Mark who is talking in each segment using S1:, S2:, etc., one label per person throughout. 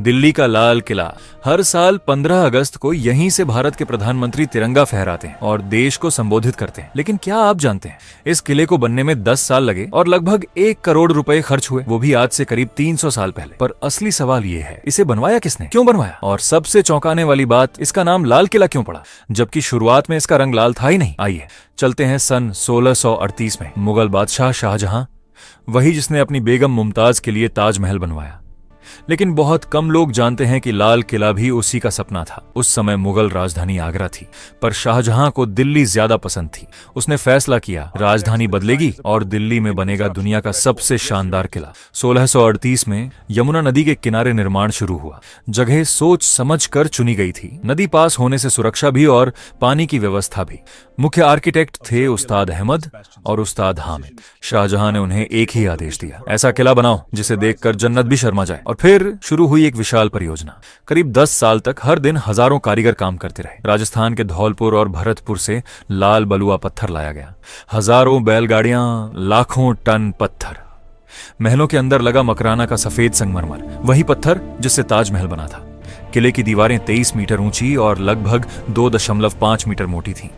S1: दिल्ली का लाल किला हर साल 15 अगस्त को यहीं से भारत के प्रधानमंत्री तिरंगा फहराते हैं और देश को संबोधित करते हैं। लेकिन क्या आप जानते हैं, इस किले को बनने में 10 साल लगे और लगभग 1 करोड़ रुपए खर्च हुए, वो भी आज से करीब 300 साल पहले। पर असली सवाल ये है, इसे बनवाया किसने, क्यों बनवाया, और सबसे चौंकाने वाली बात, इसका नाम लाल किला क्यों पड़ा, जबकि शुरुआत में इसका रंग लाल था ही नहीं। आइए चलते हैं सन 1638 में। मुगल बादशाह शाहजहां, वही जिसने अपनी बेगम मुमताज के लिए ताजमहल बनवाया। लेकिन बहुत कम लोग जानते हैं कि लाल किला भी उसी का सपना था। उस समय मुगल राजधानी आगरा थी, पर शाहजहां को दिल्ली ज्यादा पसंद थी। उसने फैसला किया, राजधानी बदलेगी और दिल्ली में बनेगा दुनिया का सबसे शानदार किला। 1638 में यमुना नदी के किनारे निर्माण शुरू हुआ। जगह सोच समझ कर चुनी गई थी, नदी पास होने से सुरक्षा भी और पानी की व्यवस्था भी। मुख्य आर्किटेक्ट थे उस्ताद अहमद और उस्ताद हामिद। शाहजहां ने उन्हें एक ही आदेश दिया, ऐसा किला बनाओ जिसे देखकर जन्नत भी शर्मा जाए। और फिर शुरू हुई एक विशाल परियोजना। करीब 10 साल तक हर दिन हजारों कारीगर काम करते रहे। राजस्थान के धौलपुर और भरतपुर से लाल बलुआ पत्थर लाया गया, हजारों बैलगाड़ियां, लाखों टन पत्थर। महलों के अंदर लगा मकराना का सफेद संगमरमर, वही पत्थर जिससे ताजमहल बना था। किले की दीवारें 23 मीटर ऊंची और लगभग 2.5 मीटर मोटी थीं।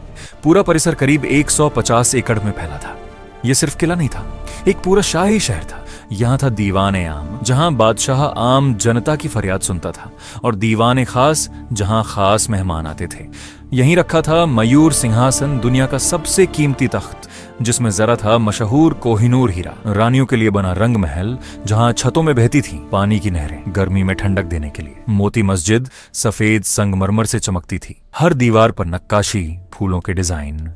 S1: पूरा परिसर करीब 150 एकड़ में फैला था। यह सिर्फ किला नहीं था, एक पूरा शाही शहर था। यहाँ था दीवाने आम, जहां बादशाह आम जनता की फरियाद सुनता था, और दीवाने खास, जहां खास मेहमान आते थे। यहीं रखा था मयूर सिंहासन, दुनिया का सबसे कीमती तख्त, जिसमें जरा था मशहूर कोहिनूर हीरा। रानियों के लिए बना रंग महल, जहां छतों में बहती थी पानी की नहरें, गर्मी में ठंडक देने के लिए। मोती मस्जिद सफेद संगमरमर से चमकती थी, हर दीवार पर नक्काशी, फूलों के डिजाइन,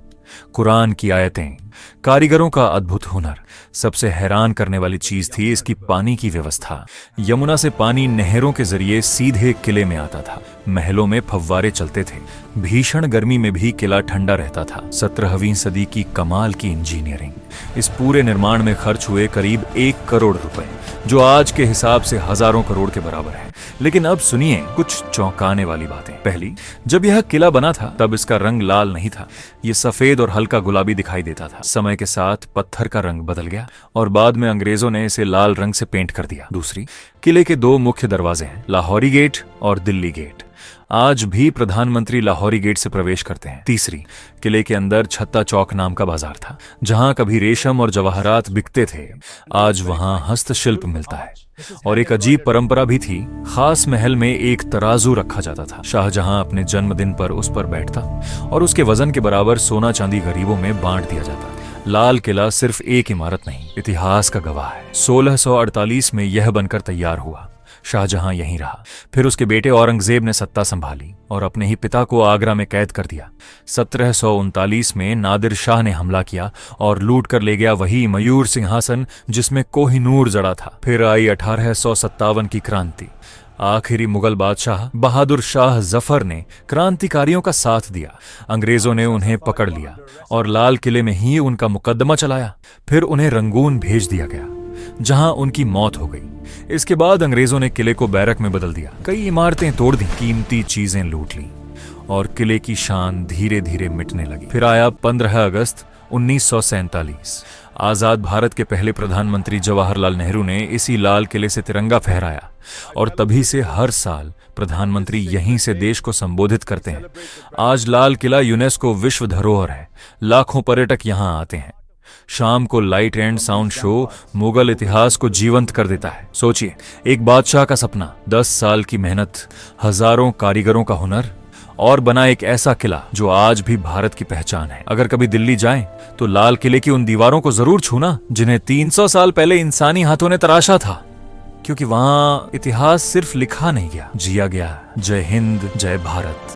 S1: कुरान की आयतें, कारीगरों का अद्भुत हुनर। सबसे हैरान करने वाली चीज थी इसकी पानी की व्यवस्था। यमुना से पानी नहरों के जरिए सीधे किले में आता था। महलों में फव्वारे चलते थे, भीषण गर्मी में भी किला ठंडा रहता था। 17वीं सदी की कमाल की इंजीनियरिंग। इस पूरे निर्माण में खर्च हुए करीब 1 करोड़ रुपए, जो आज के हिसाब से हजारों करोड़ के बराबर है। लेकिन अब सुनिए कुछ चौंकाने वाली बातें। पहली, जब यह किला बना था तब इसका रंग लाल नहीं था, ये सफेद और हल्का गुलाबी दिखाई देता था। समय के साथ पत्थर का रंग बदल गया और बाद में अंग्रेजों ने इसे लाल रंग से पेंट कर दिया। दूसरी, किले के 2 मुख्य दरवाजे हैं, लाहौरी गेट और दिल्ली गेट। आज भी प्रधानमंत्री लाहौरी गेट से प्रवेश करते हैं। तीसरी, किले के अंदर छत्ता चौक नाम का बाजार था, जहां कभी रेशम और जवाहरात बिकते थे, आज वहां हस्तशिल्प मिलता है। और एक अजीब परंपरा भी थी, खास महल में एक तराजू रखा जाता था। शाहजहां अपने जन्मदिन पर उस पर बैठता और उसके वजन के बराबर सोना चांदी गरीबों में बांट दिया जाता। लाल किला सिर्फ एक इमारत नहीं, इतिहास का गवाह है। 1648 में यह बनकर तैयार हुआ। शाहजहां यहीं रहा, फिर उसके बेटे औरंगजेब ने सत्ता संभाली और अपने ही पिता को आगरा में कैद कर दिया। 1739 में नादिर शाह ने हमला किया और लूट कर ले गया वही मयूर सिंहासन जिसमें कोहिनूर जड़ा था। फिर आई 1857 की क्रांति। आखिरी मुगल बादशाह बहादुर शाह जफर ने क्रांतिकारियों का साथ दिया। अंग्रेजों ने उन्हें पकड़ लिया और लाल किले में ही उनका मुकदमा चलाया। फिर उन्हें रंगून भेज दिया गया, जहां उनकी मौत हो गई। इसके बाद अंग्रेजों ने किले को बैरक में बदल दिया, कई इमारतें तोड़ दी, कीमती चीजें लूट ली और किले की शान धीरे धीरे मिटने लगी। फिर आया 15 अगस्त 1947। आजाद भारत के पहले प्रधानमंत्री जवाहरलाल नेहरू ने इसी लाल किले से तिरंगा फहराया और तभी से हर साल प्रधानमंत्री यहीं से देश को संबोधित करते हैं। आज लाल किला यूनेस्को विश्व धरोहर है, लाखों पर्यटक यहां आते हैं। शाम को light and sound show Mughal इतिहास को जीवंत कर देता है। सोचिए, एक बादशाह का सपना, 10 साल की मेहनत, हजारों कारीगरों का हुनर और बना एक ऐसा किला जो आज भी भारत की पहचान है। अगर कभी दिल्ली जाएं तो लाल किले की उन दीवारों को जरूर छूना जिन्हें 300 साल पहले इंसानी हाथों ने तराशा था, क्योंकि वहां इतिहास सिर्फ लिखा नहीं गया, जिया गया। जय हिंद, जय भारत।